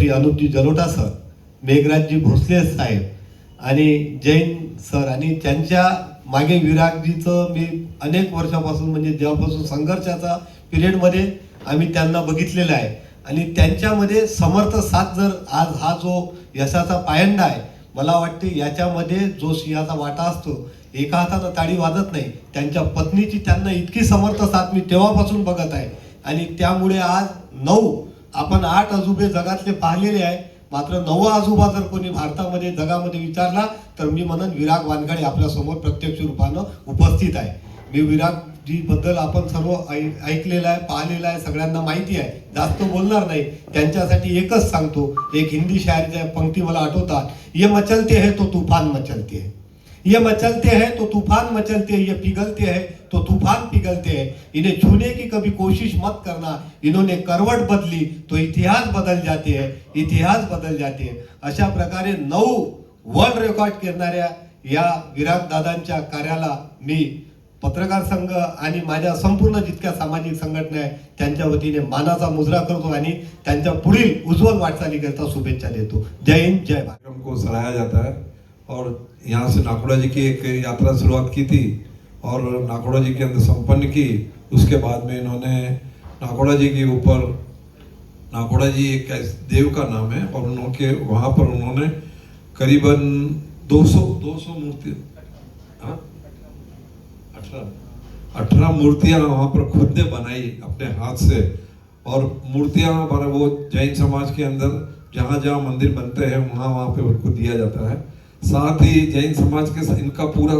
Shri अनुपजी Jalota sir, मेघराजजी Bhosale साहेब आणि Jain sir, आणि त्यांच्या मागे विरागजीचं मी अनेक वर्षापासून म्हणजे जेव्हापासून संघर्षाचा पिरियडमध्ये आम्ही त्यांना बघितलेलं आहे आणि त्यांच्यामध्ये समर्थ साथ जर आज हा जो यशाचा पायंडा आहे, मला वाटते याच्यामध्ये जो सिंहाचा वाटा असतो, एका हातानं ताळी वाजत नाही. त्यांच्या पत्नीची त्यांना इतकी समर्थ साथ मी तेव्हापासून बघत आहे आणि त्यामुळे आज 9 आपण 8 अजूबे जगातले पाहिलेले आहे, मात्र 9वा अजूबा जर कोणी भारतामध्ये जगामध्ये विचारला तर मी म्हणन विराग वानखडे आपल्यासमोर प्रत्यक्ष रूपानं उपस्थित आहे. मी विरागजीबद्दल आपण सर्व ऐकलेलं आहे, पाहिलेलं आहे, सगळ्यांना माहिती आहे, जास्त बोलणार नाही. त्यांच्यासाठी एकच सांगतो, एक हिंदी शायरीच्या पंक्ती मला आठवतात, ये मचलते है तो तूफान मचलते है, ये मचलते हैं तो तूफान मचलते हैं, ये पिघलते हैं तो तूफान पिघलते हैं, इन्हें छूने की कभी कोशिश मत करना, इन्होंने करवट बदली तो इतिहास बदल जाते हैं, इतिहास बदल जाते हैं. अशा प्रकारे 9 वर्ल्ड रेकॉर्ड करणाऱ्या या विराग दादांच्या कार्याला मी पत्रकार संघ आणि माझ्या संपूर्ण जितक्या सामाजिक संघटना आहे त्यांच्या वतीने मानाचा मुजरा करतो आणि त्यांच्या पुढील उज्ज्वल वाटचालीकरता शुभेच्छा देतो. जय हिंद, जय भारत. को सराहा जाता है और यहाँ से नाकोड़ा जी की एक यात्रा शुरुआत की थी और नाकोड़ा जी के अंदर संपन्न की. उसके बाद में इन्होंने नाकोड़ा जी के ऊपर, नाकोड़ा जी एक देव का नाम है और उनके वहाँ पर उन्होंने करीबन 200 मूर्ति 18 मूर्तियाँ वहाँ पर खुद ने बनाई अपने हाथ से. और मूर्तियाँ पर वो जैन समाज के अंदर जहाँ जहाँ मंदिर बनते हैं वहाँ पे उनको दिया जाता है. साथ ही जैन समाज के इनका पूरा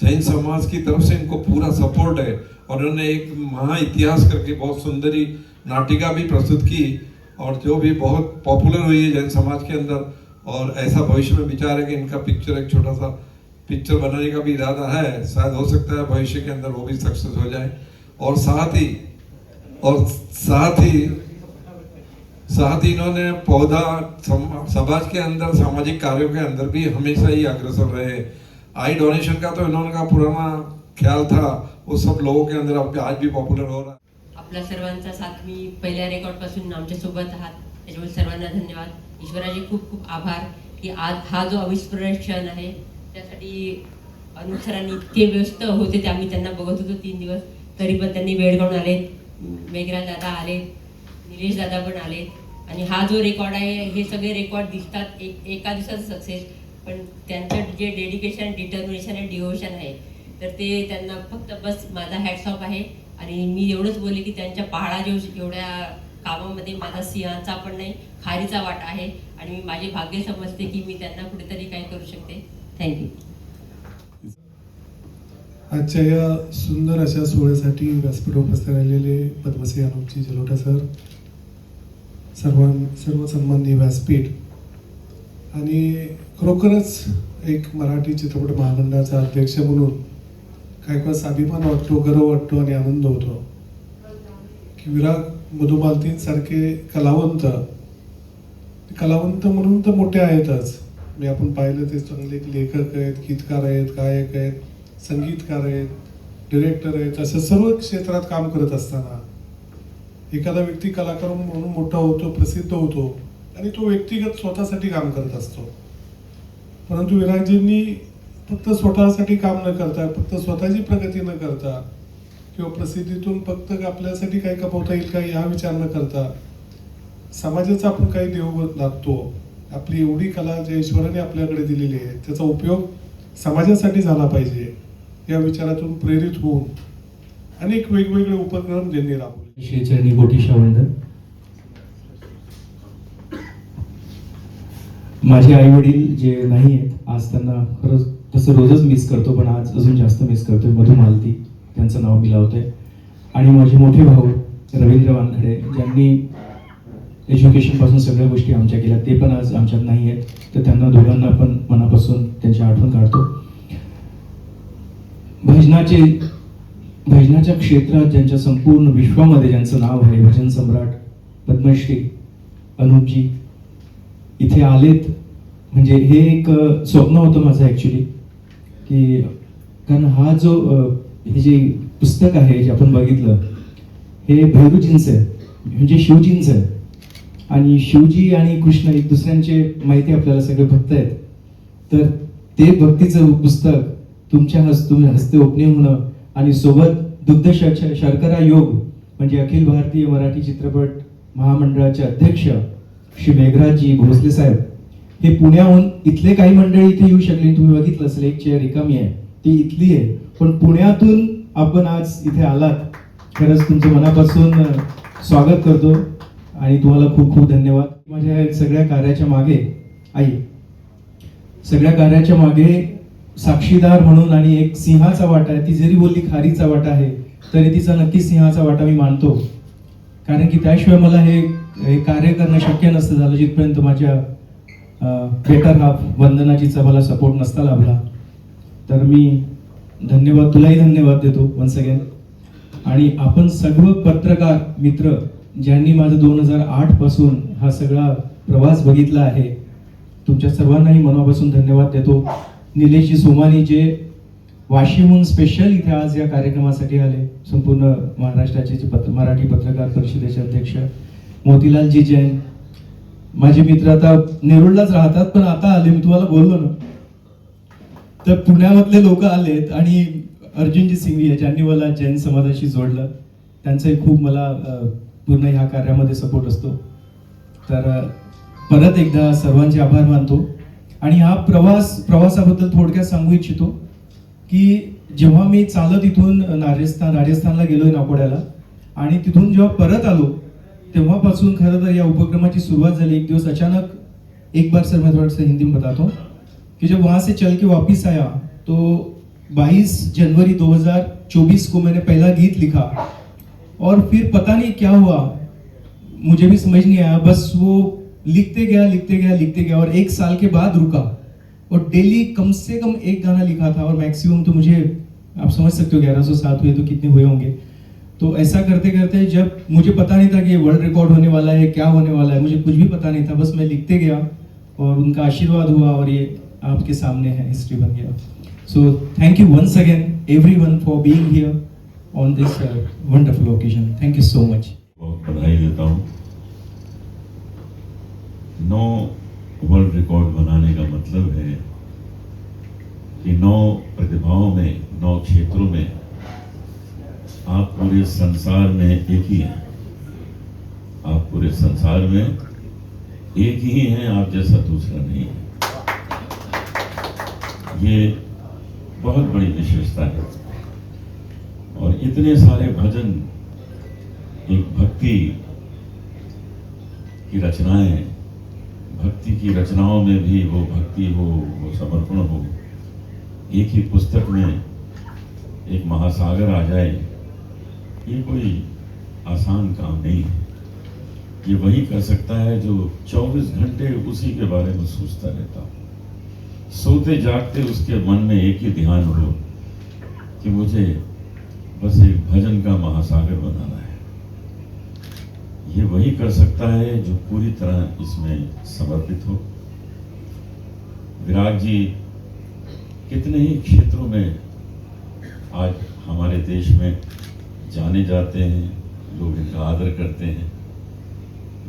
जैन समाज की तरफ से इनको पूरा सपोर्ट है और उन्होंने एक महा इतिहास करके बहुत सुंदरी नाटिका भी प्रस्तुत की और जो भी बहुत पॉपुलर हुई है जैन समाज के अंदर. और ऐसा भविष्य में विचार है कि इनका पिक्चर, एक छोटा सा पिक्चर बनाने का भी इरादा है. शायद हो सकता है भविष्य के अंदर वो भी सक्सेस हो जाए. और साथ ही इन्होंने पौधा समाज के अंदर, सामाजिक कार्यों के अंदर भी हमेशा ही अग्रसर रहे. आई डोनेशन का तो इन्होंने का पुराना ख्याल था, वो सब लोगों के अंदर अब आज भी पॉपुलर हो रहा है. आपल्या सर्वांचा साथ मी पहिल्या रेकॉर्ड पासून आमच्या सोबत आहात, त्याच्यामुळे सर्वांना धन्यवाद. ईश्वराचे खूप खूप आभार की आज हा जो अविस्मरणीय क्षण आहे त्यासाठी अनुप सरांनी इतके व्यस्त होते ते आम्ही त्यांना बघत होतो 3 दिवस, तरी पण त्यांनी वेळ काढून आले. मेघराज दादा आले, निलेश दादा पण आले आणि हा जो रेकॉर्ड आहे, हे सगळे रेकॉर्ड दिसतात एका दिवसाचं सक्सेस, पण त्यांचं जे डेडिकेशन, डिटर्मिनेशन आणि डिव्होशन आहे तर ते त्यांना फक्त बस माझा हॅट्स ऑफ आहे. आणि मी एवढंच बोलले की त्यांच्या पहाडा एवढ्या कामामध्ये माझा सिंहाचा पण नाही, खारीचा वाटा आहे आणि मी माझे भाग्य समजते की मी त्यांना कुठेतरी काही करू शकते. थँक्यू. आजच्या या सुंदर अशा सोहळ्यासाठी व्यासपीठ उपस्थित राहिलेले पद्मश्री अनुपजी जलोटा सर, सर्व सन्माननीय व्यासपीठ आणि खरोखरच एक मराठी चित्रपट महामंडळाचा अध्यक्ष म्हणून काय अभिमान वाटतो, गर्व वाटतो आणि आनंद होतो की विराग मधुमालतींसारखे कलावंत म्हणून तर मोठे आहेतच. मी आपण पाहिलं ते चांगले लेखक आहेत, गीतकार आहेत, गायक आहेत, संगीतकार आहेत, डिरेक्टर आहेत. अशा सर्व क्षेत्रात काम करत असताना एखादा व्यक्ती कलाकार म्हणून मोठा होतो, प्रसिद्ध होतो आणि तो व्यक्तिगत स्वतःसाठी काम करत असतो. परंतु विरागजींनी फक्त स्वतःसाठी काम न करता, फक्त स्वतःची प्रगती न करता किंवा प्रसिद्धीतून फक्त आपल्यासाठी काही कमवता येईल का हा विचार न करता, समाजाचा आपण काही देऊ लागतो, आपली एवढी कला ज्या ईश्वराने आपल्याकडे दिलेली आहे त्याचा उपयोग समाजासाठी झाला पाहिजे या विचारातून प्रेरित होऊन अनेक वेगवेगळे उपक्रम त्यांनी राबवले. श्री चरणी गोटी शावंत. माझे आई वडील जे नाही आहेत आज, त्यांना खरंच तसं रोजच मिस करतो, पण आज अजून जास्त मिस करतोय. मधुमालती त्यांचं नाव मी लावतोय. आणि माझे मोठे भाऊ रवींद्र वानखडे, ज्यांनी एज्युकेशन पासून सगळ्या गोष्टी आमच्या केल्या, ते पण आज आमच्यात नाही आहेत. तर त्यांना दोघांना पण मनापासून त्यांची आठवण काढतो. भजनाच्या क्षेत्रात ज्यांच्या संपूर्ण विश्वामध्ये ज्यांचं नाव आहे, भजन सम्राट पद्मश्री अनुपजी इथे आलेत म्हणजे हे एक स्वप्न होतं माझं ॲक्च्युली, की कारण हा जो हे जे पुस्तक आहे जे आपण बघितलं हे भैरूजींचं आहे, म्हणजे शिवजींचं आहे. आणि शिवजी आणि कृष्ण एक दुसऱ्यांचे माहिती आपल्याला सगळे भक्त आहेत. तर ते भक्तीचं पुस्तक तुमच्या हस्ते ओपनिंग होणं आणि सोबत दुग्ध शर्करा योग म्हणजे अखिल भारतीय मराठी चित्रपट महामंडळाचे अध्यक्ष श्री मेघराजजी भोसले साहेब हे पुण्याहून, इथले काही मंडळी इथे येऊ शकले, तुम्ही बघितलं असेल एक चेअर रिकामी आहे ती इथली आहे, पण पुण्यातून आपण आज इथे आलात, खरंच तुमचं मनापासून स्वागत करतो आणि तुम्हाला खूप खूप धन्यवाद. माझ्या सगळ्या कार्याच्या मागे आई, सगळ्या कार्याच्या मागे साक्षीदार म्हणून आणि एक सिंहाचा वाटा आहे. ती जरी बोलली खारीचा वाटा आहे तरी तिचा नक्की सिंहाचा वाटा मी मानतो, कारण की त्याशिवाय मला हे कार्य करणं शक्य नसतं झालं जिथपर्यंत माझ्या बेटर हाफ वंदनाजीचा मला सपोर्ट नसता लाभला. तर मी धन्यवाद, तुलाही धन्यवाद देतो वन्स अगेन. आणि आपण सर्व पत्रकार मित्र ज्यांनी माझं 2008 पासून हा सगळा प्रवास बघितला आहे, तुमच्या सर्वांनाही मनापासून धन्यवाद देतो. निलेशजी सोमानी जे वाशीहून स्पेशल इथे आज या कार्यक्रमासाठी आले, संपूर्ण महाराष्ट्राचे जे मराठी पत्रकार परिषदेचे अध्यक्ष मोतीलालजी जैन, माझे मित्र आता नेरुळलाच राहतात पण आता आले, मी तुम्हाला बोललो ना, तर पुण्यामधले लोक आलेत आणि अर्जुनजी सिंघवी ज्यांनी मला जैन समाजाशी जोडलं, त्यांचाही खूप मला पूर्ण ह्या कार्यामध्ये सपोर्ट असतो. तर परत एकदा सर्वांचे आभार मानतो. आणि हा प्रवासाबद्दल थोडक्यात सांगू इच्छितो की जेव्हा मी चालत इथून राजस्थानला गेलोय नाकोड्याला आणि तिथून जेव्हा परत आलो तेव्हापासून खरं तर या उपक्रमाची सुरुवात झाली. एक दिवस अचानक, एक बार सर मैं थोड़ा सा हिंदी में बताता हूँ कि जब वहाँ से चल के वापस आया तो 22 जनवरी 2024 को मैंने पहला गीत लिखा और फिर पता नहीं क्या हुआ, मुझे भी समझ नहीं आया, बस वो लिखते गया और 1 साल के बाद रुका और डेली कम से कम एक गाना लिखा था और मैक्सिमम तो मुझे आप समझ सकते हो 1107 हुए तो कितने हुए होंगे. तो ऐसा करते करते जब मुझे पता नहीं था कि ये वर्ल्ड रिकॉर्ड होने वाला है, क्या होने वाला है, मुझे कुछ भी पता नहीं था, बस मैं लिखते गया और उनका आशीर्वाद हुआ और ये आपके सामने है, हिस्ट्री बन गया. So thank you once again everyone for being here on this wonderful occasion. Thank you so much. बहुत बधाई देता हूँ. 9 वर्ल्ड रिकॉर्ड बनाने का मतलब है कि 9 प्रतिभाओं में, 9 क्षेत्रों में आप पूरे संसार में एक ही हैं. आप पूरे संसार में एक ही हैं, आप जैसा दूसरा नहीं है. ये बहुत बड़ी विशेषता है. और इतने सारे भजन, एक भक्ति की रचनाएं, भक्ति की रचनाओं में भी वो भक्ति हो, वो समर्पण हो, एक ही पुस्तक में एक महासागर आ जाए, ये कोई आसान काम नहीं है. ये वही कर सकता है जो 24 घंटे उसी के बारे में सोचता रहता हो, सोते जागते उसके मन में एक ही ध्यान हो कि मुझे बस एक भजन का महासागर बनाना है. ये वही कर सकता है जो पूरी तरह इसमें समर्पित हो. विराग जी कितने ही क्षेत्रों में आज हमारे देश में जाने जाते हैं, लोग इनका आदर करते हैं,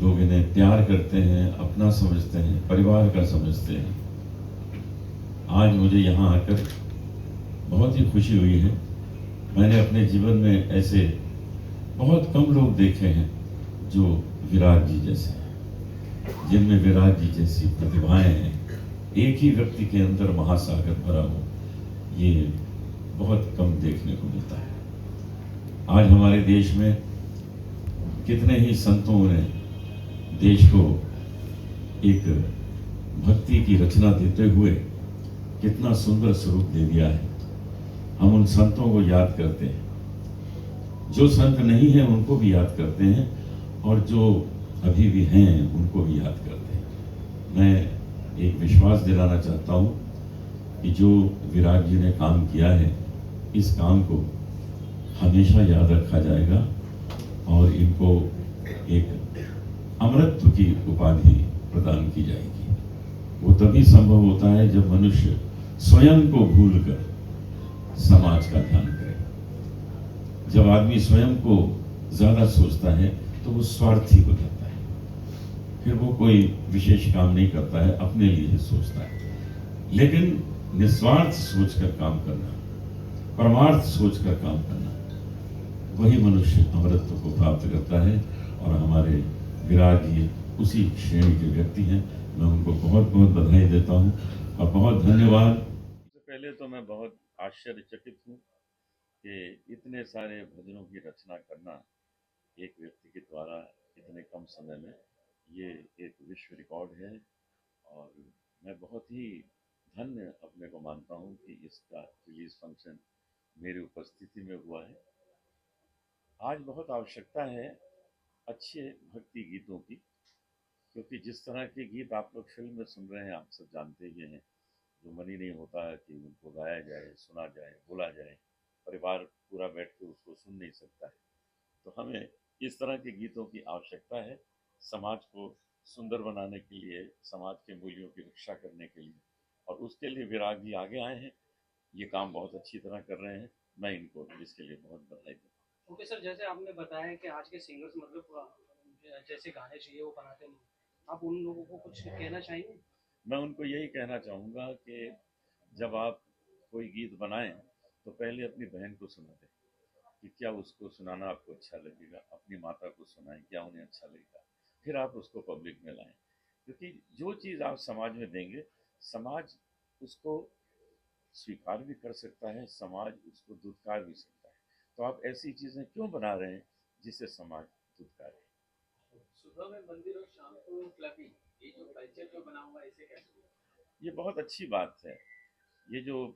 लोग इन्हें प्यार करते हैं, अपना समझते हैं, परिवार का समझते हैं. आज मुझे यहाँ आकर बहुत ही खुशी हुई है. मैंने अपने जीवन में ऐसे बहुत कम लोग देखे हैं जो विराट जी जैसे हैं, जिनमें विराट जी जैसी प्रतिभाएं हैं. एक ही व्यक्ति के अंदर महासागर भरा हो, ये बहुत कम देखने को मिलता है. आज हमारे देश में कितने ही संतों ने देश को एक भक्ति की रचना देते हुए कितना सुंदर स्वरूप दे दिया है. हम उन संतों को याद करते हैं, जो संत नहीं हैं उनको भी याद करते हैं, और जो अभी भी हैं उनको भी याद करते हैं. मैं एक विश्वास दिलाना चाहता हूँ कि जो विराट जी ने काम किया है, इस काम को हमेशा याद रखा जाएगा और इनको एक अमरत्व की उपाधि प्रदान की जाएगी. वो तभी संभव होता है जब मनुष्य स्वयं को भूलकर समाज का ध्यान करे. जब आदमी स्वयं को ज्यादा सोचता है तो वो स्वार्थी हो जाता है. फिर वो कोई विशेष काम नहीं करता है, अपने लिए ही सोचता है। लेकिन निस्वार्थ सोचकर काम करना, परमार्थ सोचकर काम करना, वही मनुष्य अमरत्व को प्राप्त करता है। और हमारे विराट जी उसी श्रेणी के व्यक्ति हैं। मैं उनको बहुत बहुत बधाई देता हूँ और बहुत धन्यवाद। सबसे पहले तो मैं बहुत आश्चर्यचकित हूँ कि इतने सारे भजनों की रचना करना एक व्यक्ति के द्वारा इतने कम समय में, ये एक विश्व रिकॉर्ड है। और मैं बहुत ही धन्य अपने को मानता हूँ कि इसका रिलीज फंक्शन मेरी उपस्थिति में हुआ है। आज बहुत आवश्यकता है अच्छे भक्ति गीतों की, क्योंकि जिस तरह के गीत आप लोग फिल्म में सुन रहे हैं, आप सब जानते ही हैं, जो मन ही नहीं होता है कि उनको गाया जाए, सुना जाए, बोला जाए, परिवार पूरा बैठ के उसको सुन नहीं सकता है। तो हमें इस तरह के गीतों की आवश्यकता है समाज को सुंदर बनाने के लिए, समाज के मूल्यों की रक्षा करने के लिए। और उसके लिए विराग जी आगे आए हैं, ये काम बहुत अच्छी तरह कर रहे हैं। मैं इनको इसके लिए बहुत बधाई देता हूँ। ओके सर, जैसे आपने बताया कि आज के सिंगर्स मतलब जैसे गाने चाहिए वो बनाते नहीं, आप उन लोगों को कुछ कहना चाहेंगे? मैं उनको यही कहना चाहूँगा कि जब आप कोई गीत बनाएं तो पहले अपनी बहन को सुना दें कि क्या उसको सुनाना आपको अच्छा लगेगा, अपनी माता को सुनाएं, क्या उन्हें अच्छा लगेगा, फिर आप उसको पब्लिक में लाएं। क्योंकि जो चीज़ आप समाज में देंगे, समाज उसको स्वीकार भी कर सकता है, समाज उसको दुत्कार भी सकता है। तो आप ऐसी चीज़ें क्यों बना रहे हैं जिससे समाज दुत्कारे? सुबह में मंदिर और शाम को क्लबिंग, ये जो कल्चर जो बना हुआ है इसे कैसे? ये बहुत अच्छी बात है। ये जो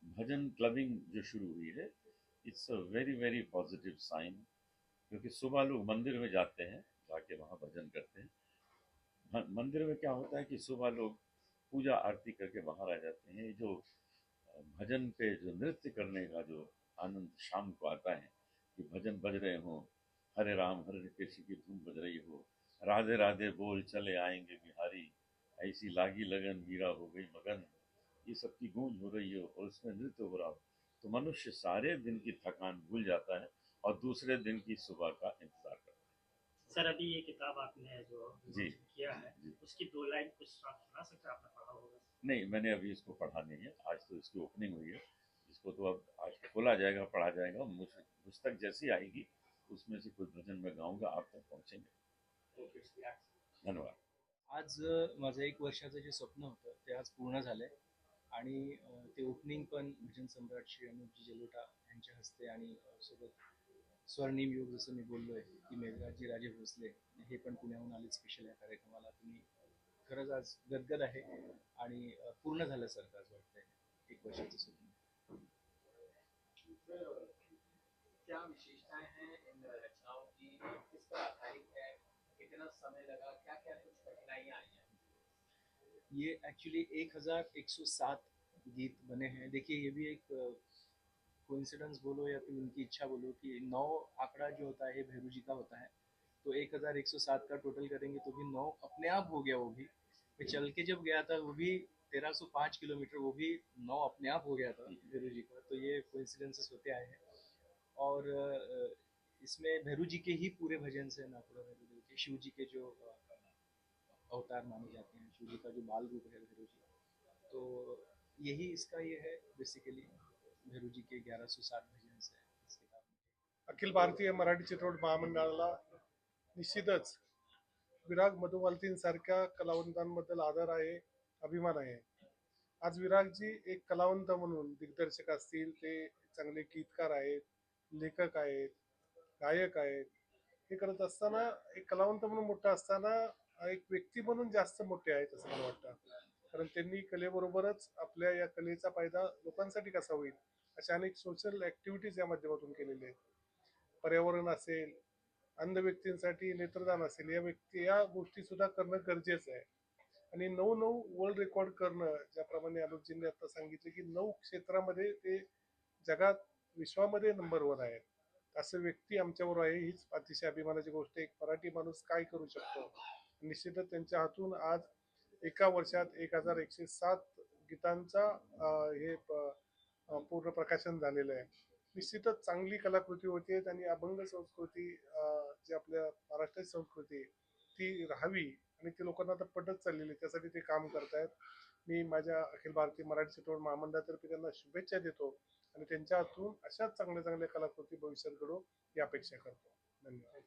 भजन क्लबिंग जो शुरू हुई है, it's a very very positive sign. क्योंकि सुबह लोग मंदिर में जाते हैं, जाके वहाँ भजन करते हैं। मंदिर में क्या होता है कि सुबह लोग पूजा आरती करके बाहर आ जाते हैं। जो भजन पे जो नृत्य करने का जो आनंद शाम को आता है, कि भजन बज रहे हों, हरे कृष्ण की धुन बज रही हो, राधे राधे बोल चले आएंगे बिहारी, ऐसी लागी लगन मीरा हो गई मगन, ये सब की गूंज हो रही हो और उसमें नृत्य हो रहा हो, तो मनुष्य सारे दिन की थकान भूल जाता है और दूसरे दिन की सुबह का इंतजार करता है। सर, अभी ये किताब आपने जो जी किया है जी। उसकी दो लाइन कुछ आप सुना सकते हैं? आपने पढ़ा होगा। नहीं, मैंने अभी इसको पढ़ा नहीं है, आज तो इसकी ओपनिंग हुई है। इसको तो अब आज खोला जाएगा, पढ़ा जाएगा। मुझ तक जैसी आएगी उसमें से कुछ भजन मैं गाऊंगा, आप तक पहुंचेंगे। धन्यवाद। आज माझं 1 वर्षाचं जे स्वप्न होतं ते आज पूर्ण झालंय आणि ते ओपनिंग पण भजन सम्राट श्री अनुपजी जलोटा यांच्या हस्ते आणि सोबत स्वर्णिम योग जसं मी बोललोय की मेघराजी राजे भोसले हे पण पुण्याहून आले स्पेशल या कार्यक्रमाला. तुम्ही खरंच आज गदगद आहे आणि पूर्ण झाल्यासारखं आज वाटतंय 1 वर्षाचं स्वप्न. क्या विशेषताएं हैं इन रचनाओं की, किस पर आधारित है, कितना समय लगा, क्या क्या कुछ कठिनाइयां आई हैं? ये एक्चुअली 1107 गीत बने हैं. देखिए ये भी एक कोइंसिडेंस बोलो या फिर उनकी इच्छा बोलो कि 9 आंकड़ा जो होता है भैरू जी का होता है, तो 1107 का टोटल करेंगे तो भी 9 अपने आप हो गया. वो भी मैं चल के जब गया था वो भी 1305 किलोमीटर, वो भी 9 अपने आप हो गया था भैरू जी का. तो ये कोइंसिडेंसेस होते आए हैं. और इसमें भैरू जी के ही पूरे भजन से नाकुड़ा भैरू देव के, शिव जी के जो अवतार माने जाते हैं, शिव जी का जो बाल रूप है भैरू जी, तो यही इसका ये है बेसिकली. भैरू जी के 1107 भजन से इस किताब में. अखिल भारतीय मराठी चित्रपट महामंडळाला निश्चितच विराग मधुमालतींसारख्या कलावंतांबद्दल आदर आहे, अभिमान आहे. आज विरागजी एक कलावंत म्हणून दिग्दर्शक असतील, ते चांगले गीतकार आहेत, लेखक आहेत, गायक आहेत. हे करत असताना एक कलावंत म्हणून मोठा असताना एक व्यक्ती म्हणून जास्त मोठे आहेत असं मला वाटतं. कारण त्यांनी कलेबरोबरच आपल्या या कलेचा फायदा लोकांसाठी कसा होईल अशा अनेक सोशल ऍक्टिव्हिटीज या माध्यमातून केलेल्या आहेत. पर्यावरण असेल, अंध व्यक्तींसाठी नेत्रदान असेल, या गोष्टी सुद्धा करणं गरजेचं आहे. आणि 9 वर्ल्ड रेकॉर्ड करणं, ज्याप्रमाणे अनुपजींनी आता सांगितले की 9 क्षेत्रामध्ये ते जगात विश्वामध्ये नंबर 1 आहेत. असं व्यक्ती आमच्याबरोबर आहे, हीच अतिशय अभिमानाची गोष्ट आहे. एक मराठी माणूस काय करू शकतो. निश्चितच त्यांच्या हातून आज एका वर्षात 1107 गीतांचा पूर्ण प्रकाशन झालेलं आहे. निश्चितच चांगली कलाकृती होती आणि अभंग संस्कृती, जी आपल्या महाराष्ट्राची संस्कृती ती राहावी आणि ती लोकांना आता पटत चाललेली आहे. त्यासाठी ते काम करतायत. मी माझ्या अखिल भारतीय मराठी चित्रपट महामंडळातर्फे त्यांना शुभेच्छा देतो आणि त्यांच्या हातून अशाच चांगल्या चांगल्या कलाकृती भविष्यात घडो ही अपेक्षा करतो. धन्यवाद.